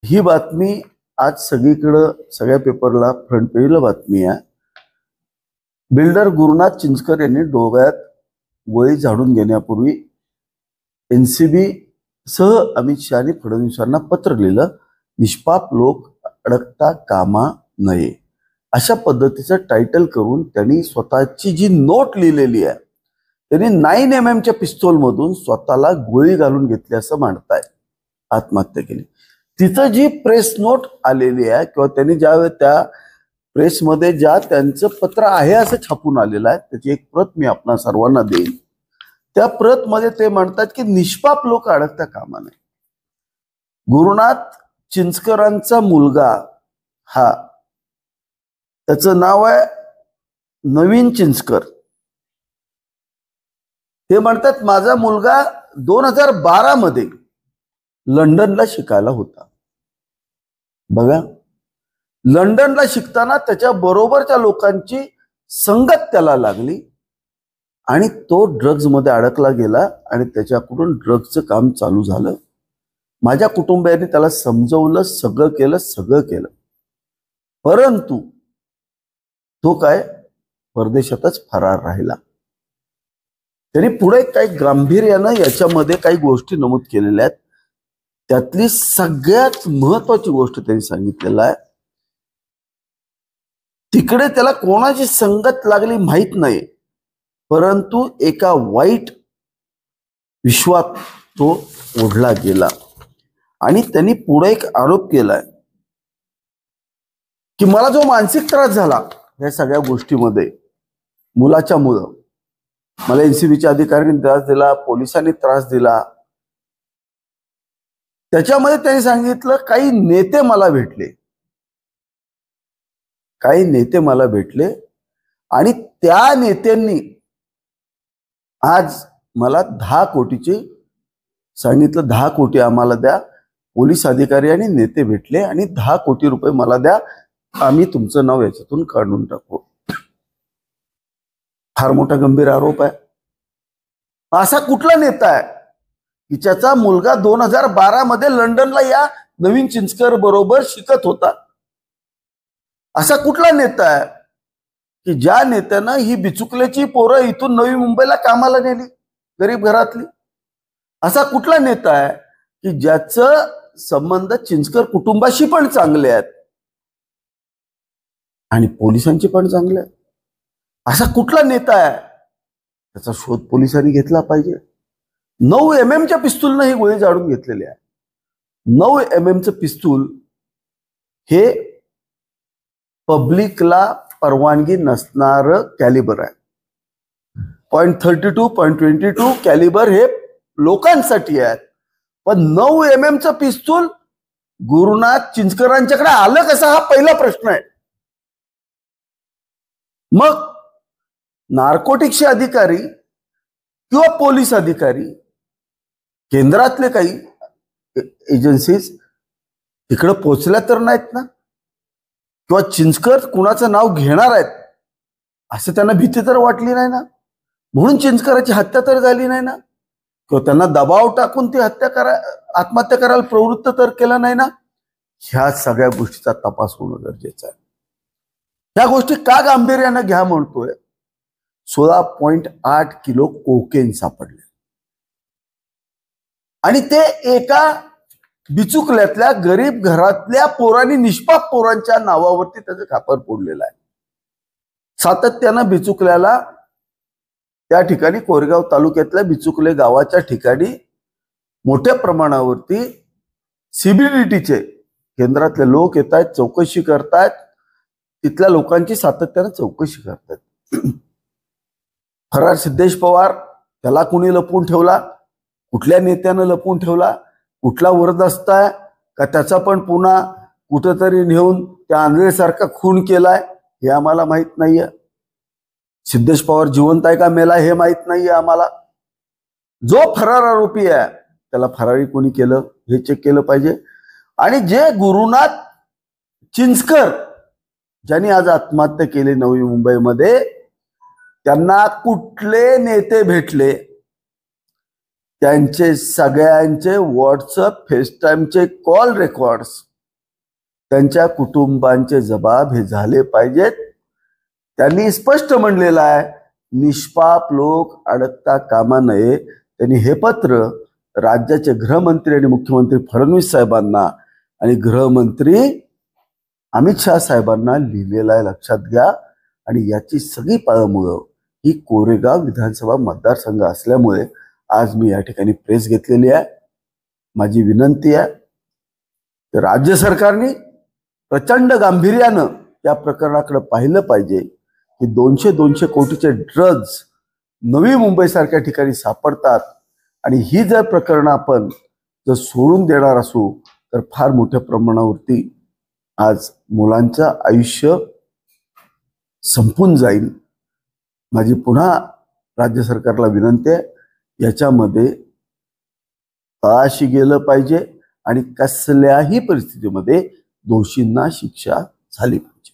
ही बातमी आज सगळीकडे सगळ्या पेपरला फ्रंट पेजला बातमी आहे। बिल्डर गुरुनाथ चिंचकर यांनी डोळ्यात गोळी झाडून घेण्यापूर्वी एनसीबी सह अमित शहा आणि फडणवीसांना पत्र लिहिलं, निष्पाप लोक अडकता कामा नये अशा पद्धतीचं टायटल करून त्यांनी स्वतःची जी नोट लिहिलेली आहे त्यांनी 9mm च्या पिस्तूल मधून स्वतःला गोळी घालून घेतली असं मांडताय, आत्महत्या केली। तिचं जी प्रेस नोट आलेली आहे किंवा त्यांनी ज्यावेळी त्या प्रेसमध्ये ज्या त्यांचं पत्र आहे असं छापून आलेलं आहे त्याची एक प्रत मी आपणा सर्वांना देईन। त्या प्रत मध्ये ते म्हणतात की निष्पाप लोक अडकता कामा नये। गुरुनाथ चिंचकरांचा मुलगा हा त्याचं नाव आहे नवीन चिंचकर। ते म्हणतात माझा मुलगा 2012 मध्ये लंडनला शिकायला होता। बघा, लंडनला शिकताना त्याच्या बरोबरच्या लोकांची संगत त्याला लागली आणि तो ड्रग्ज मध्ये अडकला गेला आणि त्याच्याकडून ड्रग्जचं काम चालू झालं। माझ्या कुटुंबियांनी त्याला समजवलं, सगळं केलं, परंतु तो काय परदेशातच फरार राहिला। त्यांनी पुढे काही गांभीर्यानं याच्यामध्ये काही गोष्टी नमूद केलेल्या आहेत। त्यातली सगळ्यात महत्वाची गोष्ट त्यांनी सांगितलेलं आहे, तिकडे त्याला कोणाची संगत लागली माहित नाही, परंतु एका वाईट विश्वात तो ओढला गेला। आणि त्यांनी पुढे एक आरोप केलाय की मला जो मानसिक त्रास झाला या सगळ्या गोष्टीमध्ये मुलाच्या मुळे मला एनसीबीच्या अधिकाऱ्यांनी त्रास दिला, पोलिसांनी त्रास दिला, त्याच्यामध्ये त्यांनी सांगितलं काही नेते मला भेटले आणि त्या नेत्यांनी आज मला 10 कोटीची सांगितलं, 10 कोटी आम्हाला द्या। पोलीस अधिकारी आणि नेते भेटले आणि 10 कोटी रुपये मला द्या, आम्ही तुमचं नाव याच्यातून काढून टाकू। फार मोठा गंभीर आरोप आहे। असा कुठला नेता आहे की ज्याचा मुलगा 2012 मध्ये लंडनला या नवीन चिंचकर बरोबर शिकत होता? असा कुठला नेता आहे की ज्या नेत्यानं ही बिचुकल्याची पोरं इथून नवी मुंबईला कामाला नेली, गरीब घरातली? असा कुठला नेता आहे की ज्याचं संबंध चिंचकर कुटुंबाशी पण चांगले आहेत आणि पोलिसांची पण चांगले आहेत? असा कुठला नेता आहे? त्याचा शोध पोलिसांनी घेतला पाहिजे। 9mm च्या पिस्तूलनं ही गोळी झाडून घेतलेली आहे। 9mm पिस्तूल हे पब्लिकला परवानगी नसणार कॅलिबर आहे। .32, .22 कॅलिबर हे लोकांसाठी आहेत, पण 9mm पिस्तूल गुरुनाथ चिंचकरांच्याकडे आलं कसं हा पहिला प्रश्न आहे। मग नार्कोटिक्सचे अधिकारी किंवा पोलीस अधिकारी, केंद्रातले काही एजन्सीज तिकडे पोहोचल्या तर नाहीत ना? किंवा चिंचकर कुणाचं नाव घेणार आहेत असं त्यांना भीती तर वाटली नाही ना? म्हणून चिंचकराची हत्या तर झाली नाही ना? किंवा त्यांना दबाव टाकून ती आत्महत्या करायला प्रवृत्त तर केलं नाही ना? ह्या सगळ्या गोष्टीचा तपास होणं गरजेचं आहे। ह्या गोष्टी का गांभीर्यानं घ्या म्हणतोय? 16.8 किलो कोकेन सापडले आणि ते एका बिचुकल्यातल्या गरीब घरातल्या पोरांनी, निष्पाप पोरांच्या नावावरती त्याचं खापर फोडलेलं आहे। सातत्यानं बिचुकल्याला त्या ठिकाणी कोरेगाव तालुक्यातल्या बिचुकले गावाच्या ठिकाणी मोठ्या प्रमाणावरती सीबीडीटीचे केंद्रातले लोक येत आहेत, चौकशी करतायत, तिथल्या लोकांची सातत्यानं चौकशी करतात। फरार सिद्धेश पवार त्याला कुणी लपवून ठेवला, कुठल्या नेत्यानं लपवून ठेवला, कुठला वरदस्त आहे का त्याचा पण पुन्हा कुठेतरी नेऊन त्या आंधळेसारखा खून केलाय हे आम्हाला माहित नाहीये। सिद्धेश पवार जिवंत आहे का मेला हे माहित नाहीये आम्हाला। जो फरार आरोपी आहे त्याला फरारी कोणी केलं हे चेक केलं पाहिजे। आणि जे गुरुनाथ चिंचकर ज्यांनी आज आत्महत्या केली नवी मुंबईमध्ये, त्यांना कुठले नेते भेटले, त्यांचे सगळ्यांचे व्हॉट्सअप, फेसटाईमचे कॉल रेकॉर्ड्स त्यांच्या कुटुंबांचे जबाब हे झाले पाहिजेत. त्यांनी स्पष्ट म्हणलेलं आहे, निष्पाप लोक अडकता कामा नये. त्यांनी हे पत्र राज्याचे गृहमंत्री आणि मुख्यमंत्री फडणवीस साहेबांना आणि गृहमंत्री अमित शहा साहेबांना लिहिलेलं आहे, लक्षात घ्या. आणि याची सगळी पाळंमुळं ही कोरेगाव विधानसभा मतदारसंघ असल्यामुळे आज मी या ठिकाणी प्रेस घेतलेली आहे. माझी विनंती आहे की राज्य सरकारने प्रचंड गांभीर्यानं या प्रकरणाकडे पाहिलं पाहिजे की 200 कोटीचे ड्रग्ज नवी मुंबई सारख्या ठिकाणी सापडतात. आणि ही जर प्रकरणं आपण जर सोडून देणार असू तर फार मोठ्या प्रमाणावरती आज मुलांचं आयुष्य संपून जाईल. माझी पुन्हा राज्य सरकारला विनंती आहे, याच्यामध्ये तळाशी गेलं पाहिजे आणि कसल्याही परिस्थितीमध्ये दोषींना शिक्षा झाली पाहिजे.